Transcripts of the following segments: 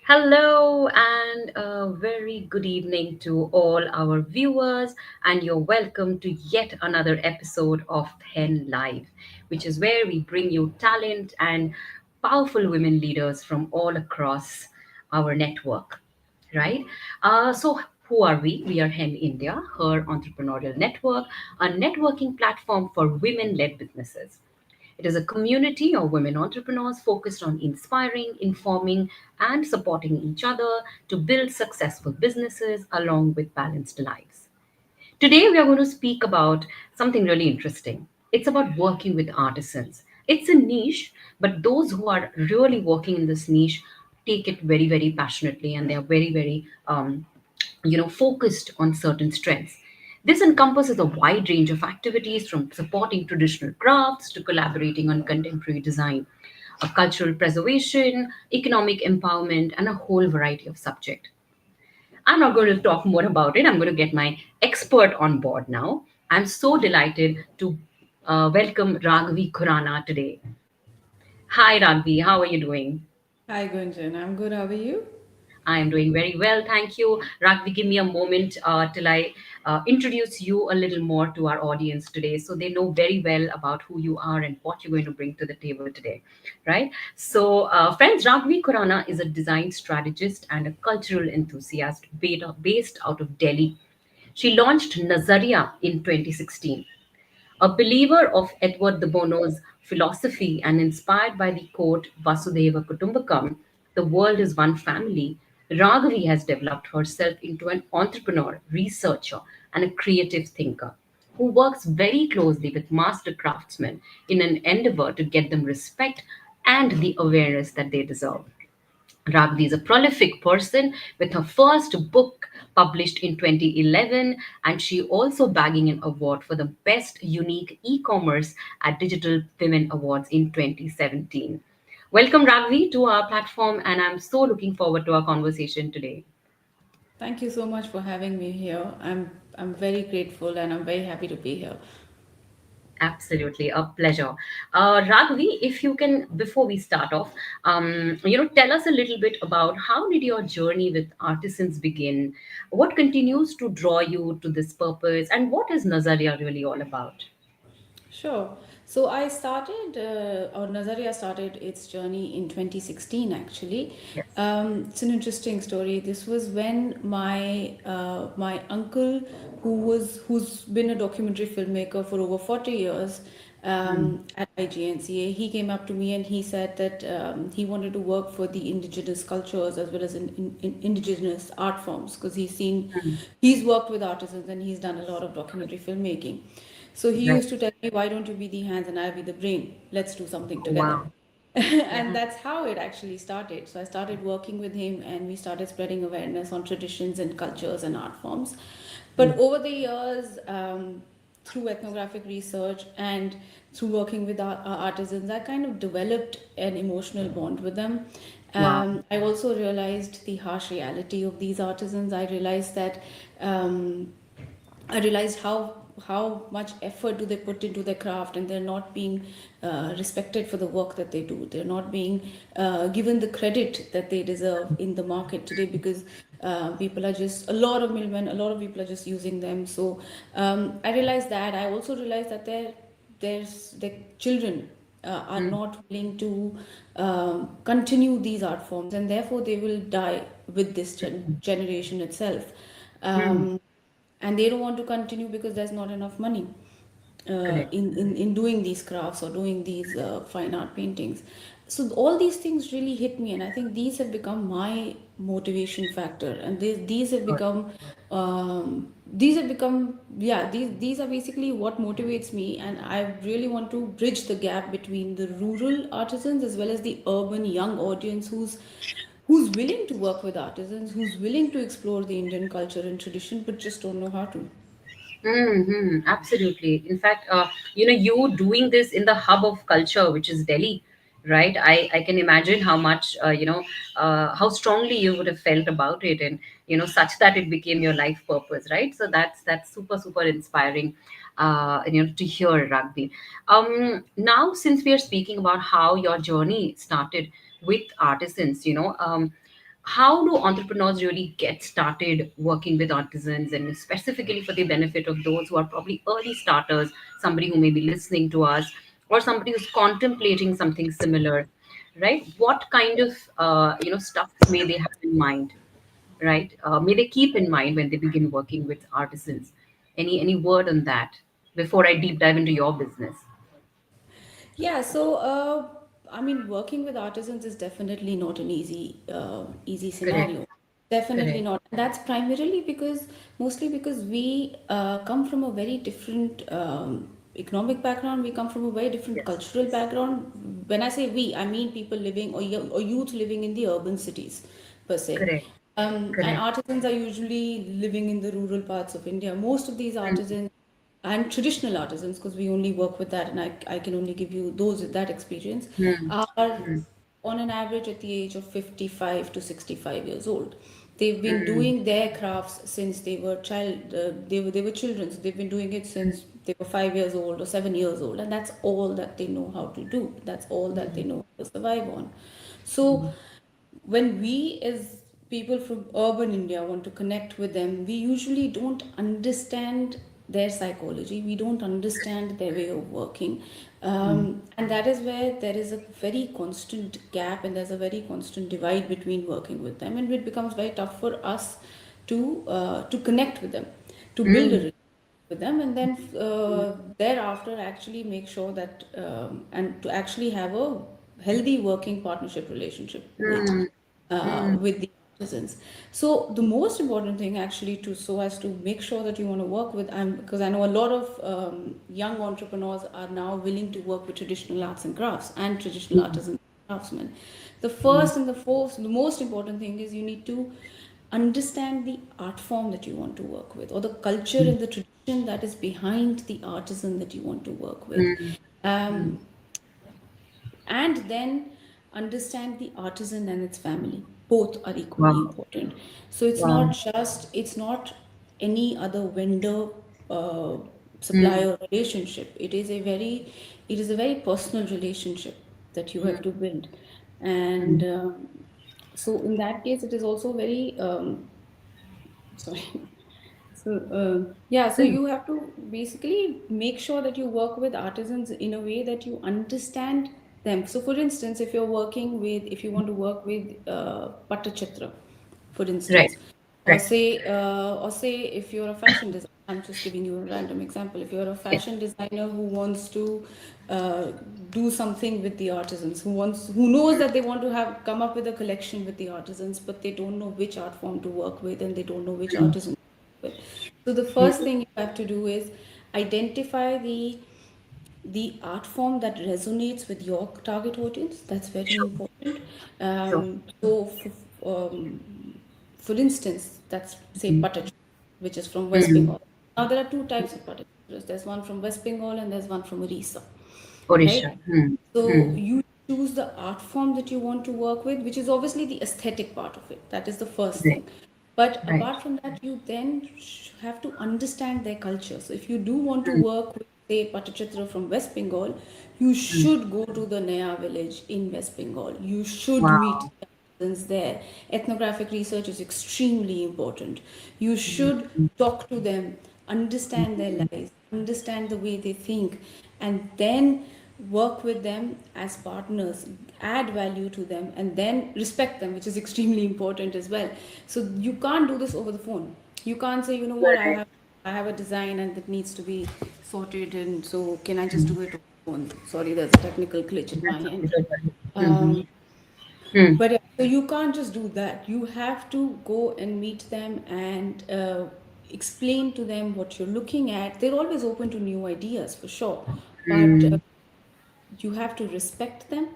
Hello, and a very good evening to all our viewers, and you're welcome to yet another episode of Hen Live, which is where we bring you talent and powerful women leaders from all across our network, right? So, who are we? We are Hen India, her entrepreneurial network, a networking platform for women led businesses. It is a community of women entrepreneurs focused on inspiring, informing, and supporting each other to build successful businesses along with balanced lives. Today, we are going to speak about something really interesting. It's about working with artisans. It's a niche, but those who are really working in this niche take it very, very passionately, and they are very, very focused on certain strengths. This encompasses a wide range of activities from supporting traditional crafts to collaborating on contemporary design, cultural preservation, economic empowerment, and a whole variety of subjects. I'm not going to talk more about it. I'm going to get my expert on board now. I'm so delighted to welcome Raghvi Khurana today. Hi, Raghvi. How are you doing? Hi Gunjan, I'm good. How are you? I am doing very well, thank you. Raghvi, give me a moment till I introduce you a little more to our audience today so they know very well about who you are and what you're going to bring to the table today, right? So, friends, Raghvi Khurana is a design strategist and a cultural enthusiast based out of Delhi. She launched Nazariya in 2016. A believer of Edward de Bono's philosophy and inspired by the quote Vasudeva Kutumbakam, the world is one family, Raghavi has developed herself into an entrepreneur, researcher, and a creative thinker who works very closely with master craftsmen in an endeavor to get them respect and the awareness that they deserve. Raghvi is a prolific person with her first book published in 2011, and she also bagging an award for the best unique e-commerce at Digital Women Awards in 2017. Welcome, Raghvi, to our platform, and I'm so looking forward to our conversation today. Thank you so much for having me here. I'm very grateful and I'm very happy to be here. Absolutely, a pleasure. Raghvi, if you can, before we start off, tell us a little bit about how did your journey with artisans begin? What continues to draw you to this purpose, and what is Nazariya really all about? Sure. So I started, or Nazariya started its journey in 2016 actually. Yes. It's an interesting story. This was when my uncle, who's been a documentary filmmaker for over 40 years, at IGNCA, he came up to me and he said that he wanted to work for the indigenous cultures as well as in indigenous art forms because he's worked with artisans and he's done a lot of documentary filmmaking. So he Right. used to tell me, why don't you be the hands and I'll be the brain? Let's do something Oh, together. wow. And Yeah. that's how it actually started. So I started working with him and we started spreading awareness on traditions and cultures and art forms. But over the years, through ethnographic research and through working with artisans, I kind of developed an emotional bond with them. Wow. I also realized the harsh reality of these artisans. Um, I realized how much effort do they put into their craft, and they're not being respected for the work that they do. They're not being given the credit that they deserve in the market today because people are just a lot of middlemen, a lot of people are just using them. So I realized that. I also realized that their children are Mm, not willing to continue these art forms, and therefore they will die with this generation itself. mm, Um, and they don't want to continue because there's not enough money correct. in doing these crafts or doing these fine art paintings. So all these things really hit me, and I think these have become my motivation factor, and these are basically what motivates me, and I really want to bridge the gap between the rural artisans as well as the urban young audience who's willing to work with artisans, who's willing to explore the Indian culture and tradition, but just don't know how to. Absolutely. In fact, you doing this in the hub of culture, which is Delhi, right? I can imagine how much, how strongly you would have felt about it, and such that it became your life purpose, right? So that's super super inspiring, to hear, Rugby. Now, since we are speaking about how your journey started with artisans, how do entrepreneurs really get started working with artisans, and specifically for the benefit of those who are probably early starters, somebody who may be listening to us, or somebody who's contemplating something similar, right? What kind of stuff may they have in mind, right? May they keep in mind when they begin working with artisans? Any word on that before I deep dive into your business? Yeah, so I mean, working with artisans is definitely not an easy Correct. scenario. Definitely Correct. not. And that's primarily because, mostly because we come from a very different economic background. We come from a very different Yes. cultural background. When I say we, I mean people living or youth living in the urban cities, per se. Correct. And Correct. artisans are usually living in the rural parts of India. Most of these artisans and traditional artisans, because we only work with that, and I can only give you that experience, Mm. are Mm. on an average at the age of 55 to 65 years old. They've been Mm. doing their crafts since they were children. So they've been doing it since they were 5 years old or 7 years old, and that's all that they know how to do. That's all that they Mm. know how to survive on. So when we as people from urban India want to connect with them, we usually don't understand their psychology, we don't understand their way of working. Mm. And that is where there is a very constant gap and there's a very constant divide between working with them, and it becomes very tough for us to connect with them, to build a Mm. relationship with them, and then thereafter actually make sure that and to actually have a healthy working partnership relationship Mm. Mm. with the artisans. So the most important thing actually to so as to make sure that you want to work with, because I know a lot of young entrepreneurs are now willing to work with traditional arts and crafts and traditional Mm. artisans and craftsmen. The Mm. first and the fourth, the most important thing is you need to understand the art form that you want to work with, or the culture Mm. and the tradition that is behind the artisan that you want to work with. Mm. Mm. Um, and then understand the artisan and its family, both are equally Wow. important. So Wow. it's not any other vendor uh, Mm. supplier relationship. It is a very personal relationship that you have to build. And Mm. so in that case it is also very sorry. So, yeah, so Mm. you have to basically make sure that you work with artisans in a way that you understand them. So, for instance, if you want to work with Pattachitra, for Right. instance, Right. or say if you're a fashion designer, I'm just giving you a random example. If you're a Yes. fashion designer who wants to uh, do something with the artisans, who knows that they want to have come up with a collection with the artisans, but they don't know which art form to work with and they don't know which Mm. artisan with. So the Mm. first thing you have to do is identify the art form that resonates with your target audience. That's very Sure. important. Sure. For instance, that's say Mm. Patach, which is from West Mm. Bengal. Now there are two types of Patachas. There's one from West Bengal and there's one from Orissa, Odisha. right? Mm. So Mm. you choose the art form that you want to work with, which is obviously the aesthetic part of it. That is the first Right. thing. But Right. apart from that, you then have to understand their culture. So if you do want to Mm. work with, say, Patachitra from West Bengal, you Mm. should go to the Naya village in West Bengal. You should meet Wow. the artisans there. Ethnographic research is extremely important. You Mm. should Mm. talk to them, understand their lives, understand the way they think, and then work with them as partners, add value to them, and then respect them, which is extremely important as well. So you can't do this over the phone. You can't say, you know what, Right. I have a design and it needs to be sorted, and so can I just Mm. do it over the phone? Sorry, there's a technical glitch at my That's end. okay. Don't worry. Mm-hmm. Um, Mm. but yeah, so you can't just do that. You have to go and meet them and explain to them what you're looking at. They're always open to new ideas for sure, but Mm. you have to respect Mm. them,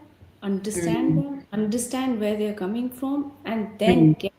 understand where they're coming from, Mm.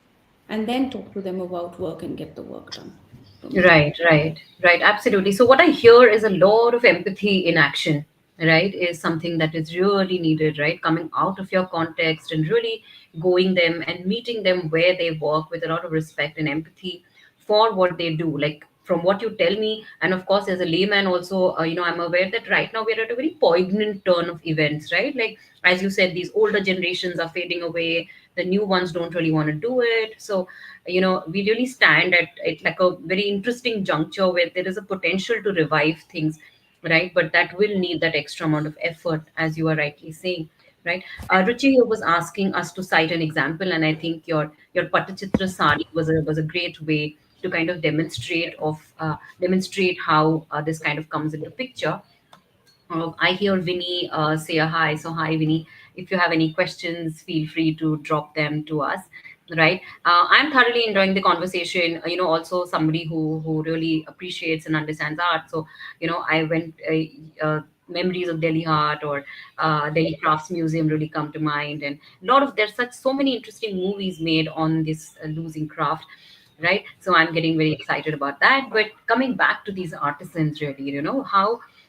and then talk to them about work and get the work done from there. Right, right, right. Absolutely. So, what I hear is a lot of empathy in action, right? Is something that is really needed, right? Coming out of your context and really going them and meeting them where they work with a lot of respect and empathy for what they do. Like, from what you tell me, and of course as a layman also, I'm aware that right now we're at a very poignant turn of events, right? Like, as you said, these older generations are fading away, the new ones don't really want to do it. So we really stand at like a very interesting juncture where there is a potential to revive things, right? But that will need that extra amount of effort, as you are rightly saying, right? Ruchi was asking us to cite an example, and I think your Patachitra sari was a great way to kind of demonstrate how this kind of comes into picture. I hear Vinny say a hi. So, hi, Vinny. If you have any questions, feel free to drop them to us. Right. I'm thoroughly enjoying the conversation. Also somebody who really appreciates and understands art. So, I went. Memories of Delhi Art or Delhi Crafts Museum really come to mind, and a lot of there's such so many interesting movies made on this losing craft, right? So I'm getting very excited about that. But coming back to these artisans, really,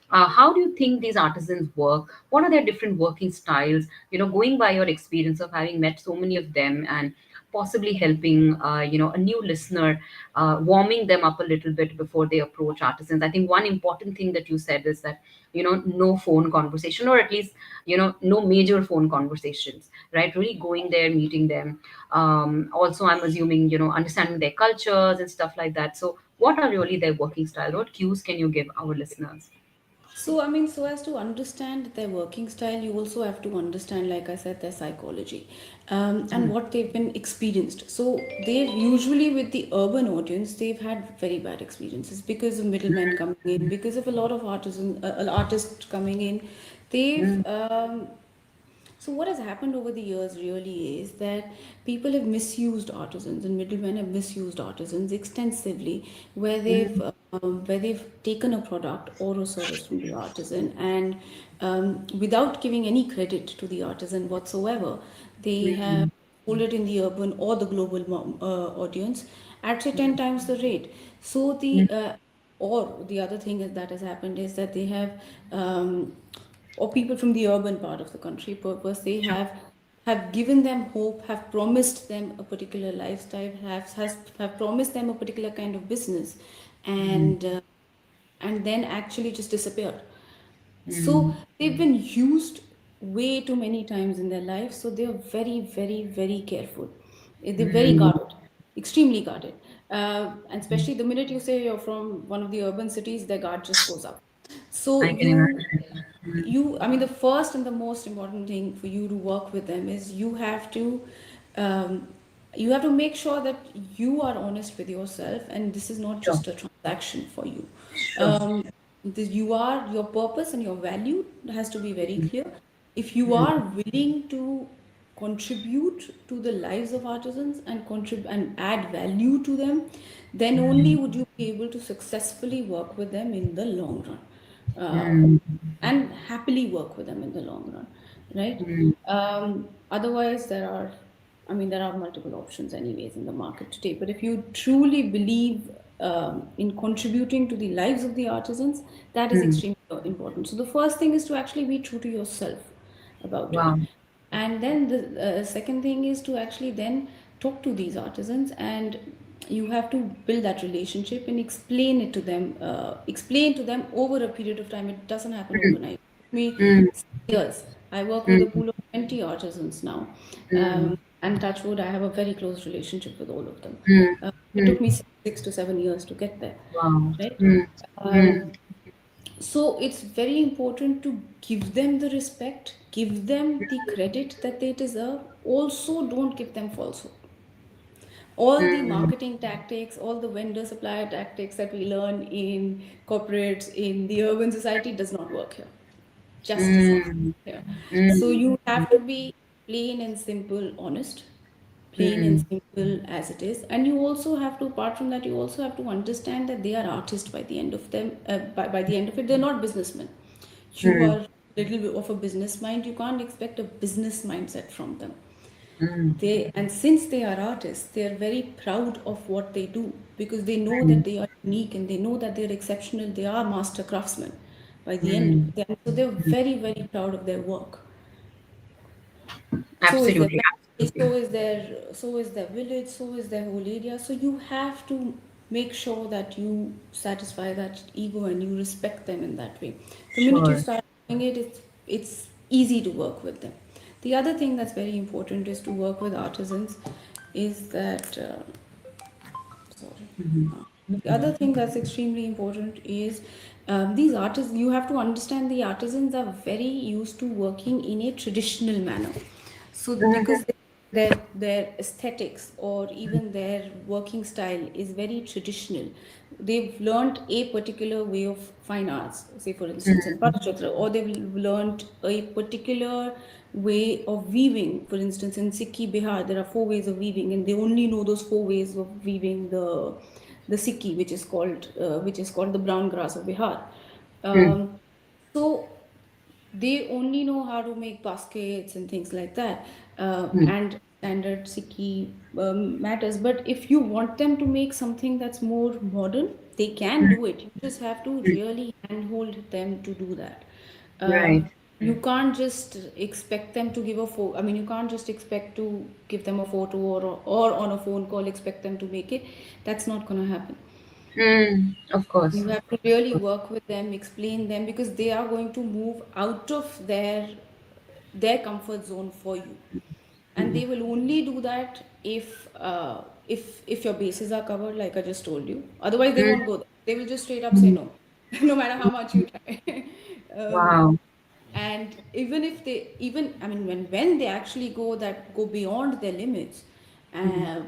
how do you think these artisans work? What are their different working styles? Going by your experience of having met so many of them and possibly helping, a new listener, warming them up a little bit before they approach artisans. I think one important thing that you said is that, no phone conversation, or at least, no major phone conversations, right? Really going there, meeting them. Also, I'm assuming, understanding their cultures and stuff like that. So, what are really their working style? What cues can you give our listeners? So, I mean, so as to understand their working style, you also have to understand, like I said, their psychology, and what they've been experienced. So, they've usually, with the urban audience, they've had very bad experiences because of middlemen coming in, because of a lot of artists coming in. They've So what has happened over the years really is that people have misused artisans, and middlemen have misused artisans extensively, where they've taken a product or a service from the artisan, and without giving any credit to the artisan whatsoever, they have sold it in the urban or the global audience at say 10 times the rate. So or the other thing that has happened is that they have or people from the urban part of the country purpose, they have given them hope, have promised them a particular lifestyle, have promised them a particular kind of business, and then actually just disappeared. So they've been used way too many times in their life, so they're very, very, very careful. They're very guarded, extremely guarded. And especially the minute you say you're from one of the urban cities, their guard just goes up. So I can imagine. I mean, the first and the most important thing for you to work with them is um, you have to make sure that you are honest with yourself, and this is not Sure, just a transaction for you. sure. um, your purpose and your value has to be very clear. If you are willing to contribute to the lives of artisans and contribute and add value to them, then only would you be able to successfully work with them in the long run, and happily work with them in the long run, right? Otherwise, there are multiple options anyways in the market today. But if you truly believe in contributing to the lives of the artisans, that is extremely important. So the first thing is to actually be true to yourself about it. Wow. And then the second thing is to actually then talk to these artisans, and you have to build that relationship and explain to them over a period of time. It doesn't happen overnight. It took me Mm, 6 years. I work with a pool of 20 artisans now. And touch wood, I have a very close relationship with all of them. It took me 6 to 7 years to get there, wow. right? Mm, Um, so it's very important to give them the respect, give them the credit that they deserve. Also, don't give them false hope. All the marketing tactics, all the vendor supplier tactics that we learn in corporates, in the urban society, does not work here. Just does not work here. So you have to be plain and simple, honest, plain and simple as it is. And you also have to, apart from that, you also have to understand that they are artists by the end of them. By the end of it, they're not businessmen. You are a little bit of a business mind. You can't expect a business mindset from them. And since they are artists, they are very proud of what they do, because they know that they are unique, and they know that they're exceptional. They are master craftsmen by the end. So they're very, very proud of their work. So is their absolutely, family, absolutely. so is their village, so is their whole area. So you have to. make sure that you satisfy that ego and you respect them in that way. The minute you Sure. start doing it, it's easy to work with them. The other thing that's very important is to work with artisans is that sorry. Mm-hmm. The other thing that's extremely important is these artists, you have to understand the artisans are very used to working in a traditional manner. So because their aesthetics or even their working style is very traditional, they've learned a particular way of fine arts, say for instance in Patachitra, or they've learned a particular way of weaving. For instance, in Sikhi Bihar, there are four ways of weaving, and they only know those four ways of weaving the Sikhi, which is called the brown grass of Bihar. Mm-hmm. Um, so they only know how to make baskets and things like that, and standard Sikhi matters. But if you want them to make something that's more modern, they can do it. You just have to really handhold them to do that. Right. You can't just expect them to give a photo. I mean, you can't just expect to give them a photo or on a phone call expect them to make it. That's not going to happen. Of course. You have to really work with them, explain them, because they are going to move out of their comfort zone for you, and they will only do that if your bases are covered, like I just told you. Otherwise, they won't go there. They will just straight up say Mm-hmm. no, no matter how much you try. um, Wow. and even if they even I mean when they actually go beyond their limits, Mm-hmm. uh,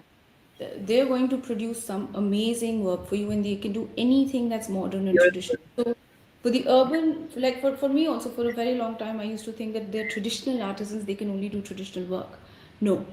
they're going to produce some amazing work for you, and they can do anything that's modern and Beautiful. traditional. So for the urban, like for me also, for a very long time I used to think that they're traditional artisans, they can only do traditional work. No,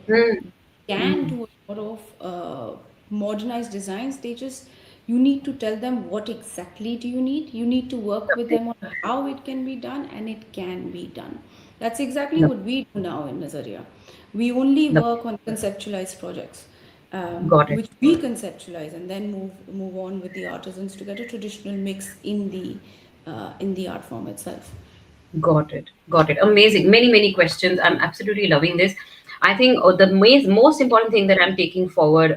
can Mm-hmm. do a lot of modernized designs. They just, you need to tell them what exactly do you need. You need to work with Lovely. them on how it can be done, and it can be done. That's exactly Lovely. what we do now in Nazariya. We only Lovely. work on conceptualized projects, Got it. which we conceptualize and then move on with the artisans to get a traditional mix in the art form itself. Got it. Got it. Amazing. Many, many questions. I'm absolutely loving this. I think the most important thing that I'm taking forward,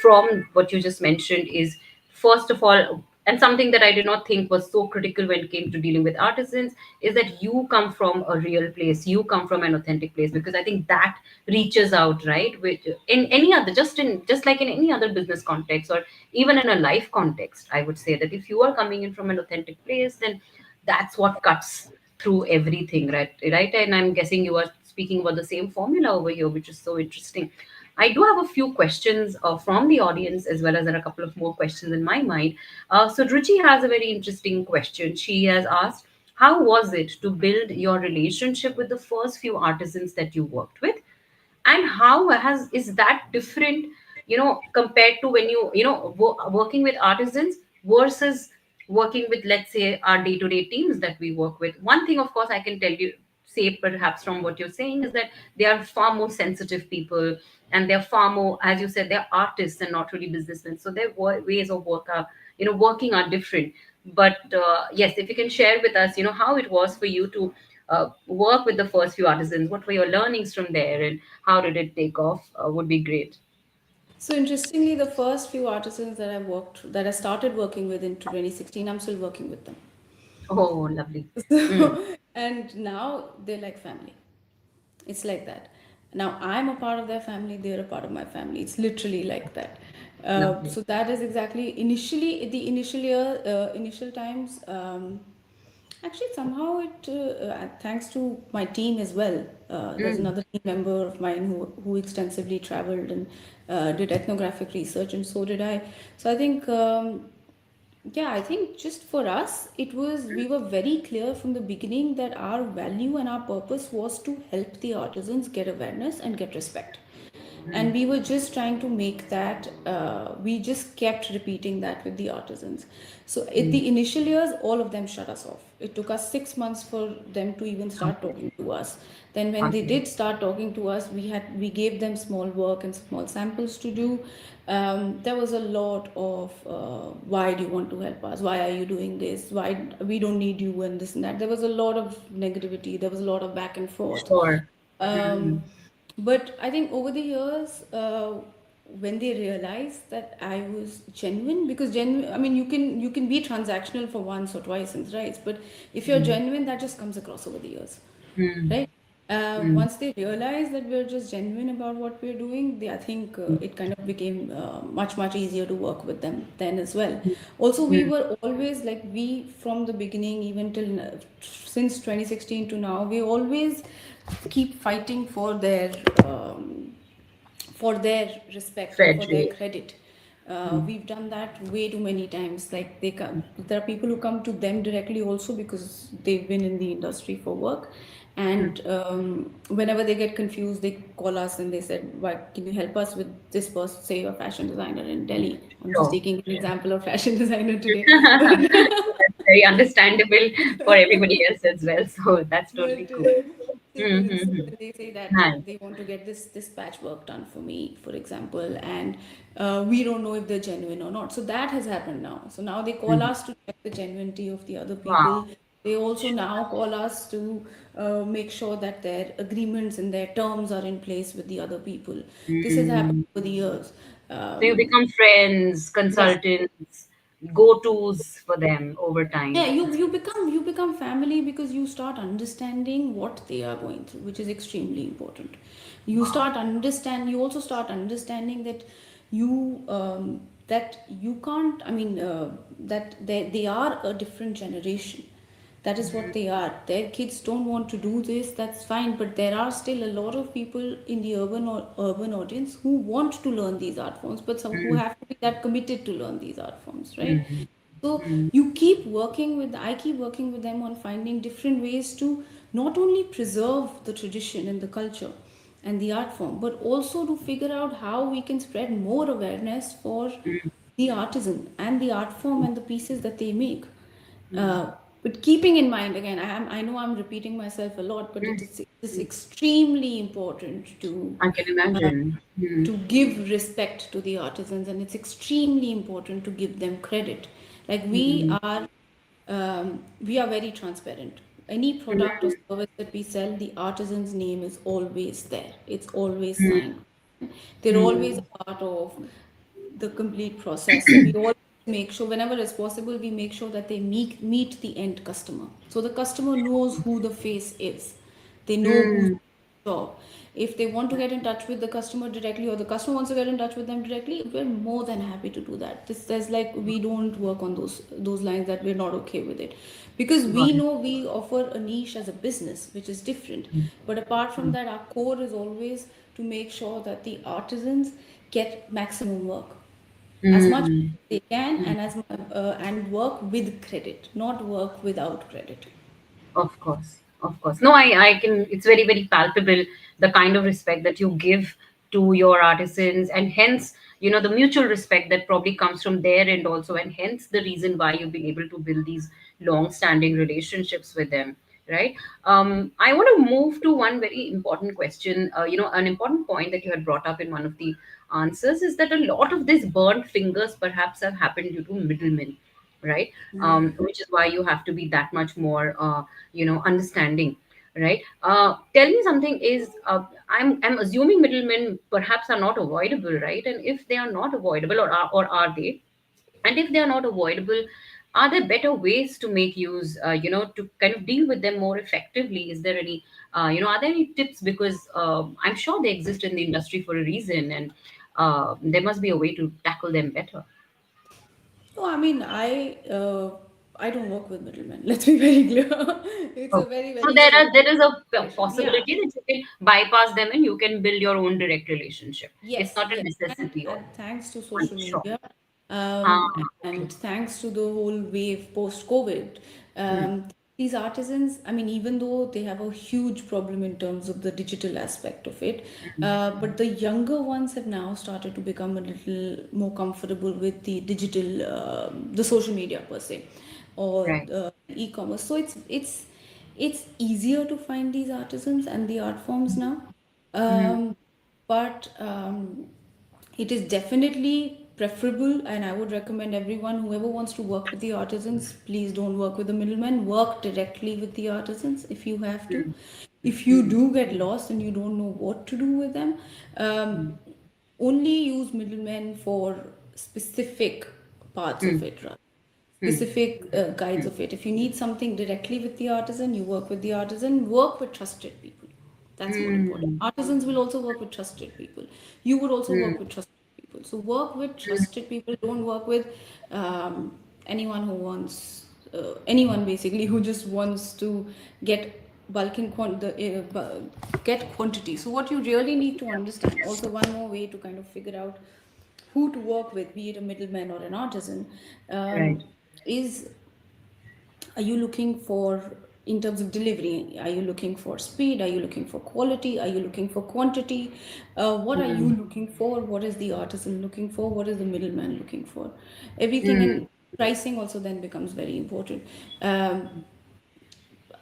from what you just mentioned is, first of all, and something that I did not think was so critical when it came to dealing with artisans, is that you come from a real place. You come from an authentic place, because I think that reaches out, right? Which in any other, just like in any other business context, or even in a life context, I would say that if you are coming in from an authentic place, then that's what cuts through everything, right? And I'm guessing you are speaking about the same formula over here, which is so interesting. I do have a few questions from the audience, as well as there are a couple of more questions in my mind. So Ruchi has a very interesting question. She has asked, how was it to build your relationship with the first few artisans that you worked with, and how has is that different, compared to when working with artisans versus working with, let's say, our day-to-day teams that we work with? One thing, of course, I can tell you, say perhaps from what you're saying, is that they are far more sensitive people, and they're far more, as you said, they're artists and not really businessmen, so their ways of working are different. But yes, if you can share with us, how it was for you to work with the first few artisans, what were your learnings from there, and how did it take off, would be great. So interestingly, the first few artisans that I started working with in 2016, I'm still working with them. Oh, lovely. Mm, So, and now they're like family. It's like that. Now I'm a part of their family, they're a part of my family. It's literally like that. lovely. So that is exactly initially the initial times. Actually, somehow thanks to my team as well. There's Mm, another team member of mine who extensively traveled and did ethnographic research, and so did I. So I think yeah, I think just for us, we were very clear from the beginning that our value and our purpose was to help the artisans get awareness and get respect. And we were just trying to make that, we just kept repeating that with the artisans. So at mm, the initial years, all of them shut us off. It took us 6 months for them to even start okay. talking to us. Then when they Okay. did start talking to us, we gave them small work and small samples to do. There was a lot of why do you want to help us? Why are you doing this? Why we don't need you and this and that. There was a lot of negativity. There was a lot of back and forth. Sure. Um, Mm, but I think over the years, when they realized that I was genuine, because genuine, I mean, you can be transactional for once or twice in rights, but if you're Mm, genuine, that just comes across over the years, mm, right? mm, Once they realized that we're just genuine about what we're doing, I think mm, it kind of became much easier to work with them then as well. Also, we mm. were always like, we from the beginning, even till since 2016 to now, we always keep fighting for their respect and Fair for their trade. credit. Mm, We've done that way too many times. Like they come, there are people who come to them directly also because they've been in the industry for work, mm. and whenever they get confused, they call us and they said, "Why can you help us with this person? Say a fashion designer in Delhi." I'm just Sure. taking an example of fashion designer today, but That's very understandable for everybody else as well. So that's totally But cool. say for instance, Mm-hmm. when they say that Nice. they want to get this patchwork done for me, for example, and we don't know if they're genuine or not. So that has happened now. So now they call Mm. us to check the genuinity of the other people. Wow. They also now call us to make sure that their agreements and their terms are in place with the other people. This has happened Mm. over the years. So you Um, become friends, yeah, consultants, go-tos for them over yeah, time. you become family because you start understanding what they are going through, which is extremely important. Wow. You also start understanding that you can't, I mean, that they are a different generation. That is what they are. Their kids don't want to do this, that's fine, but there are still a lot of people in the urban audience who want to learn these art forms, but some who Mm, have to be that committed to learn these art forms, right? mm, So mm, I keep working with them on finding different ways to not only preserve the tradition and the culture and the art form, but also to figure out how we can spread more awareness for mm, the artisan and the art form and the pieces that they make. mm, Uh, but keeping in mind, again, I know I'm repeating myself a lot, but mm, it is mm. extremely important I can uh, imagine. Mm, to give respect to the artisans, and it's extremely important to give them credit. Like mm, we are very transparent. Any product or mm, service that we sell, the artisan's name is always there, it's always mm, signed, they're always mm, a part of the complete process. So we always make sure, whenever it's possible, we make sure that they meet the end customer. So the customer knows who the face is. They know who's mm. job. If they want to get in touch with the customer directly, or the customer wants to get in touch with them directly, we're more than happy to do that. This says like we don't work on those lines, that we're not okay with it, because Got we it. know we offer a niche as a business, which is different. Mm, But apart from mm, that, our core is always to make sure that the artisans get maximum work, as much as mm, they can, mm. and work with credit, not work without credit. Of course, of course. No, I can, it's very, very palpable, the kind of respect that you give to your artisans, and hence, the mutual respect that probably comes from their end also, and hence the reason why you've been able to build these long-standing relationships with them, right? I want to move to one very important question. An important point that you had brought up in one of the answers is that a lot of these burnt fingers perhaps have happened due to middlemen, right? Which is why you have to be that much more understanding, right? Tell me something, is I'm assuming middlemen perhaps are not avoidable, right? And if they are not avoidable, or are they, and if they are not avoidable, are there better ways to make use, to kind of deal with them more effectively? Is there any, are there any tips? Because I'm sure they exist in the industry for a reason, and there must be a way to tackle them better. No, I mean, I don't work with middlemen. Let's be very clear. It's a Okay. very, So very there is a situation. Yeah. possibility that you can bypass them and you can build your own direct relationship. It's Yes, not a yes. necessity, or And thanks to I'm social sure. media, Ah, okay. and thanks to the whole wave post-COVID, Hmm. these artisans, I mean, even though they have a huge problem in terms of the digital aspect of it, but the younger ones have now started to become a little more comfortable with the digital, the social media per se, or Right. the e-commerce. So it's easier to find these artisans and the art forms now. Hmm. But it is definitely preferable, and I would recommend everyone, whoever wants to work with the artisans, please don't work with the middlemen, work directly with the artisans if you have to. If you Hmm. do get lost and you don't know what to do with them, um, Hmm. only use middlemen for specific parts of Hmm. it, right? Hmm. Specific guides Hmm. of it. If you need something directly with the artisan, you work with the artisan, work with trusted people. That's more important. Hmm. Artisans will also work with trusted people. You would also Hmm. work with trusted people. So work with trusted people. Don't work with anyone who wants, anyone basically who just wants to get bulk in get quantity. So what you really need to understand, also one more way to kind of figure out who to work with, be it a middleman or an artisan, Right. is, are you looking for, in terms of delivery, are you looking for speed, are you looking for quality, are you looking for quantity, what are you Hmm. looking for, what is the artisan looking for, what is the middleman looking for, everything. Hmm. And pricing also then becomes very important. um,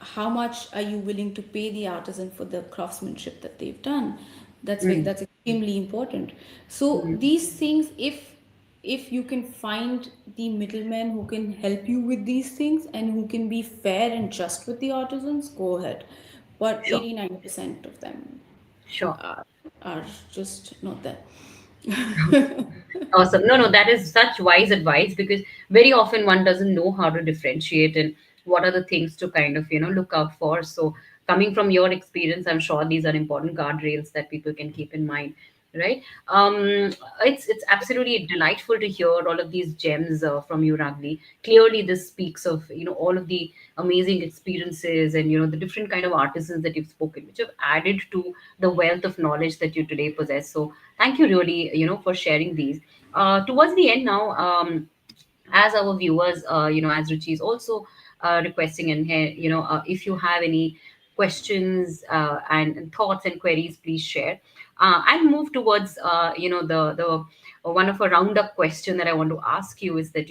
how much are you willing to pay the artisan for the craftsmanship that they've done? Hmm. That's extremely important. So Hmm. these things, if you can find the middleman who can help you with these things and who can be fair and just with the artisans, go ahead. But Sure. 80-90% of them Sure. are, are just not there. Awesome. No, no, that is such wise advice because very often one doesn't know how to differentiate and what are the things to kind of, look out for. So, coming from your experience, I'm sure these are important guardrails that people can keep in mind, right? It's absolutely delightful to hear all of these gems from you, Ragni. Clearly, this speaks of all of the amazing experiences and the different kind of artisans that you've spoken, which have added to the wealth of knowledge that you today possess. So, thank you really, for sharing these towards the end now, as our viewers, as Ruchi is also requesting, and here, if you have any questions and thoughts and queries, please share. I'll move towards, one of a roundup question that I want to ask you is that,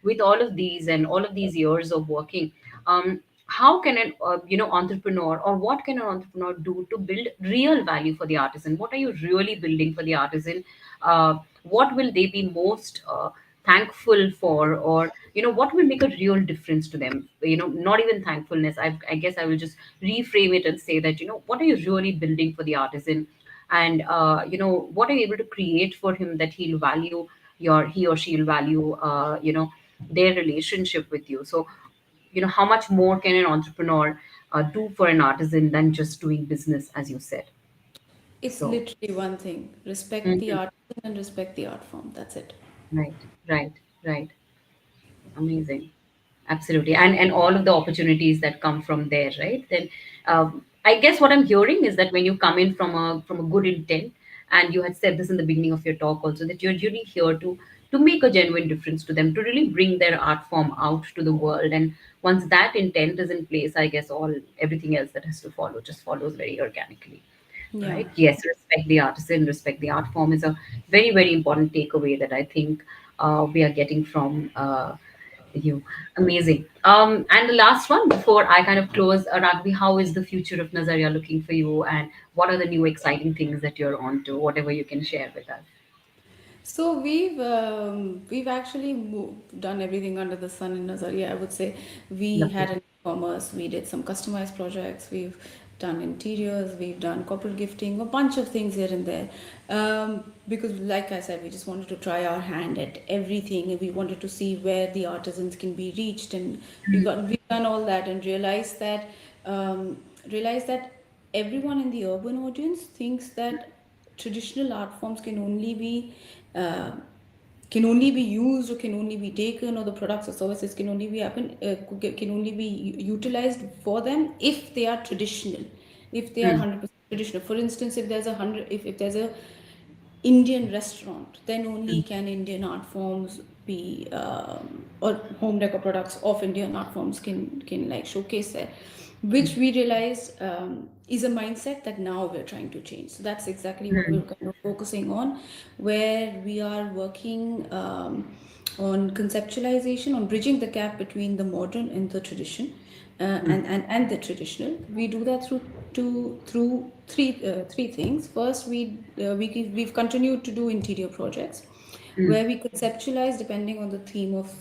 with all of these and all of these years of working, how can an entrepreneur, or what can an entrepreneur do to build real value for the artisan? What are you really building for the artisan? What will they be most thankful for, or what will make a real difference to them? Not even thankfulness, I guess I will just reframe it and say that, what are you really building for the artisan, and what are you able to create for him that he'll value, he or she'll value their relationship with you. So how much more can an entrepreneur do for an artisan than just doing business, as you said? It's So literally one thing: respect the mhm. artisan and respect the art form. That's it. Right, right, right. Amazing. Absolutely. And all of the opportunities that come from there, right? Then I guess what I'm hearing is that when you come in from a good intent, and you had said this in the beginning of your talk also, that you're really here to make a genuine difference to them, to really bring their art form out to the world. And once that intent is in place, I guess all everything else that has to follow just follows very organically. Yeah. Right? Yes, respect the artisan, respect the art form is a very, very important takeaway that I think we are getting from you. Amazing. And the last one before I kind of close, Ragbi, how is the future of Nazariya looking for you, and what are the new exciting things that you're on to? Whatever you can share with us. So we've actually done everything under the sun in Nazariya. I would say we Lovely. had an e-commerce, we did some customized projects, we've done interiors, we've done corporate gifting, a bunch of things here and there. Because, like I said, we just wanted to try our hand at everything, and we wanted to see where the artisans can be reached, and we've done all that and um, realized that everyone in the urban audience thinks that traditional art forms uh, can only be used or can only be taken, or the products or services can only be can only be utilized for them if they are traditional, if they are Mm, 100% traditional. For instance, if there's a hundred if there's a Indian restaurant, then only mm, can Indian art forms be, or home decor products of Indian art forms can like showcase there, which we realized is a mindset that now we're trying to change. So that's exactly what we're mm, kind of focusing on, where we are working on conceptualization, on bridging the gap between the modern and the tradition, mm, and the traditional. We do that through three things. First, we've continued to do interior projects, mm, where we conceptualize depending on the theme of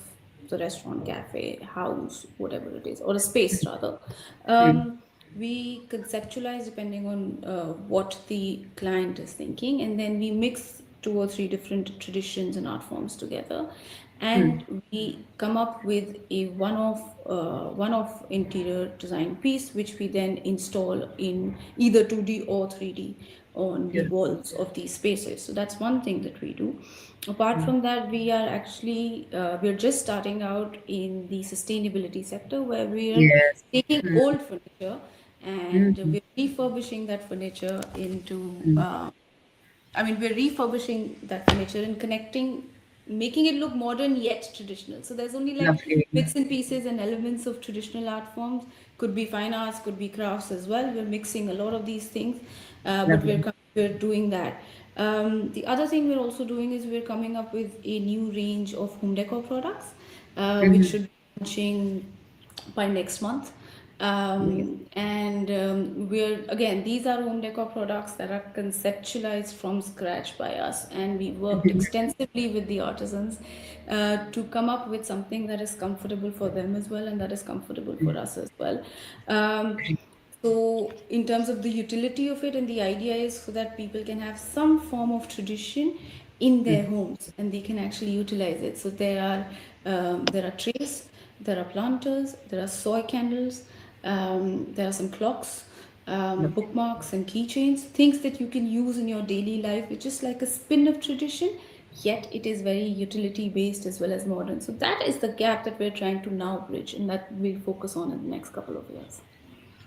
the restaurant, cafe, house, whatever it is, or a space rather. mm, We conceptualize depending on what the client is thinking, and then we mix. two or three different traditions and art forms together, Hmm. and we come up with a one-off interior design piece, which we then install in either 2D or 3D on the Beautiful. walls of these spaces. So that's one thing that we do. Apart Hmm. from that, we're just starting out in the sustainability sector, where we are Yes. taking Hmm. old furniture and Hmm. we're refurbishing that furniture into Hmm. we're refurbishing that furniture and making it look modern yet traditional. So there's only like Lovely. bits and pieces and elements of traditional art forms. Could be fine arts, could be crafts as well. We're mixing a lot of these things, but Lovely. we're doing that. The other thing we're also doing is we're coming up with a new range of home decor products, which Hmm. should be launching by next month. Amazing. We're again, these are home decor products that are conceptualized from scratch by us, and we worked extensively with the artisans to come up with something that is comfortable for them as well, and that is comfortable for us as well. Um, Great. so, in terms of the utility of it, and the idea is so that people can have some form of tradition in their homes, and they can actually utilize it. So there are trays, there are planters, there are soy candles, there are some clocks, Lovely. bookmarks, and keychains, things that you can use in your daily life, which is like a spin of tradition. Yet it is very utility based as well as modern. So that is the gap that we're trying to now bridge, and that we'll focus on in the next couple of years.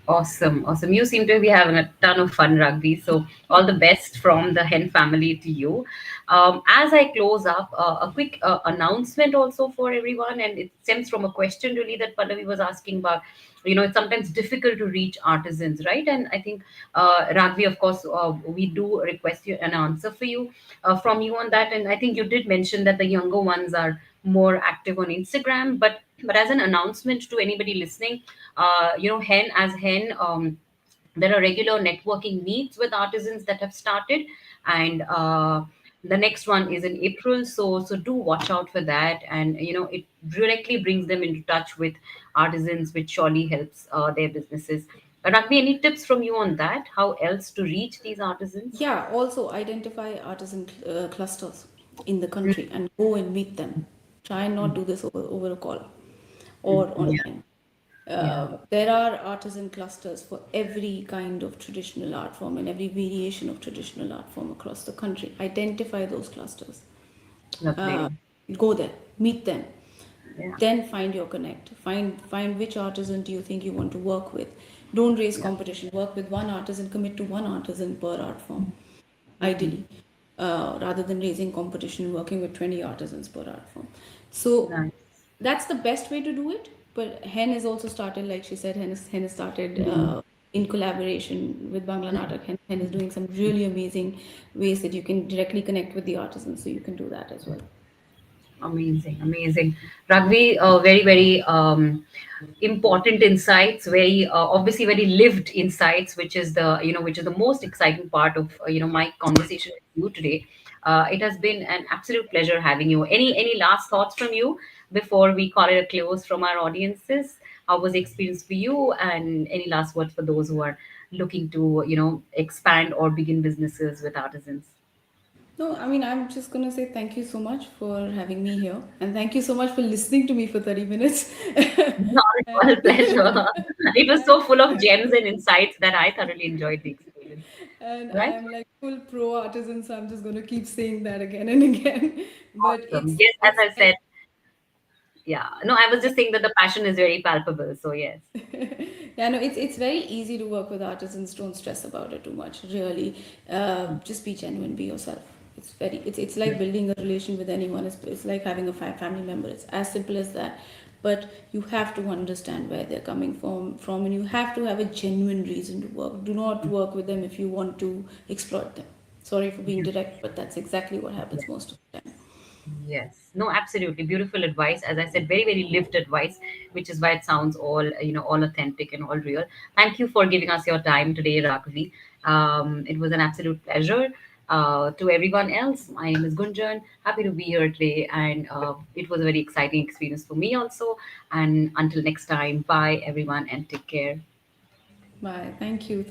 Awesome, awesome. You seem to be having a ton of fun, Rugby. So, all the best from the Hen family to you. As I close up, a quick announcement also for everyone, and it stems from a question really that Pallavi was asking about. It's sometimes difficult to reach artisans, right? And I think, Ragvi, of course, we do request you an answer for you from you on that. And I think you did mention that the younger ones are more active on Instagram, but as an announcement to anybody listening, Hen as Hen. There are regular networking meets with artisans that have started, and the next one is in April. So do watch out for that, and it directly brings them into touch with artisans, which surely helps their businesses. Rugby, any tips from you on that? How else to reach these artisans? Yeah, also identify artisan clusters in the Mm, country and go and meet them. Try and not mm, do this over a call mm. or Yeah, online. yeah, There are artisan clusters for every kind of traditional art form and every variation of traditional art form across the country. Identify those clusters. Uh, lovely. Go there, meet them, Yeah, then find your connect. Find which artisan do you think you want to work with. Don't raise yeah. competition. Work with one artisan. Commit to one artisan per art form, Mm-hmm. ideally, rather than raising competition, working with 20 artisans per art form. So Nice. that's the best way to do it. But Hen has also started, like she said, Hen has started Mm-hmm. in collaboration with Bangla Natak. Hen is doing some really amazing ways that you can directly connect with the artisans, so you can do that as well. Amazing, amazing. Ragvi, very, very important insights, very obviously very lived insights, which is the most exciting part of my conversation with you today. It has been an absolute pleasure having you. Any last thoughts from you before we call it a close from our audiences? How was the experience for you, and any last words for those who are looking to expand or begin businesses with artisans? No, I mean, I'm just going to say thank you so much for having me here. And thank you so much for listening to me for 30 minutes. Not at all, pleasure. It was so full of gems and insights that I thoroughly enjoyed the experience. And I Right? am like full pro artisan, so I'm just going to keep saying that again and again. But Awesome. Yes, as it's I said, yeah. No, I was just saying that the passion is very palpable. So yes. yeah, no, it's very easy to work with artisans. Don't stress about it too much. Really, just be genuine, be yourself. It's like building a relation with anyone. It's like having a family member. It's as simple as that. But you have to understand where they're coming from, and you have to have a genuine reason to work. Do not work with them if you want to exploit them. Sorry for being direct, but that's exactly what happens most of the time. Yes, no, absolutely beautiful advice. As I said, very, very lived advice, which is why it sounds all all authentic and all real. Thank you for giving us your time today, Raghvi. It was an absolute pleasure. To everyone else, my name is Gunjan. Happy to be here today, and it was a very exciting experience for me also. And until next time, bye everyone, and take care. Bye. Thank you.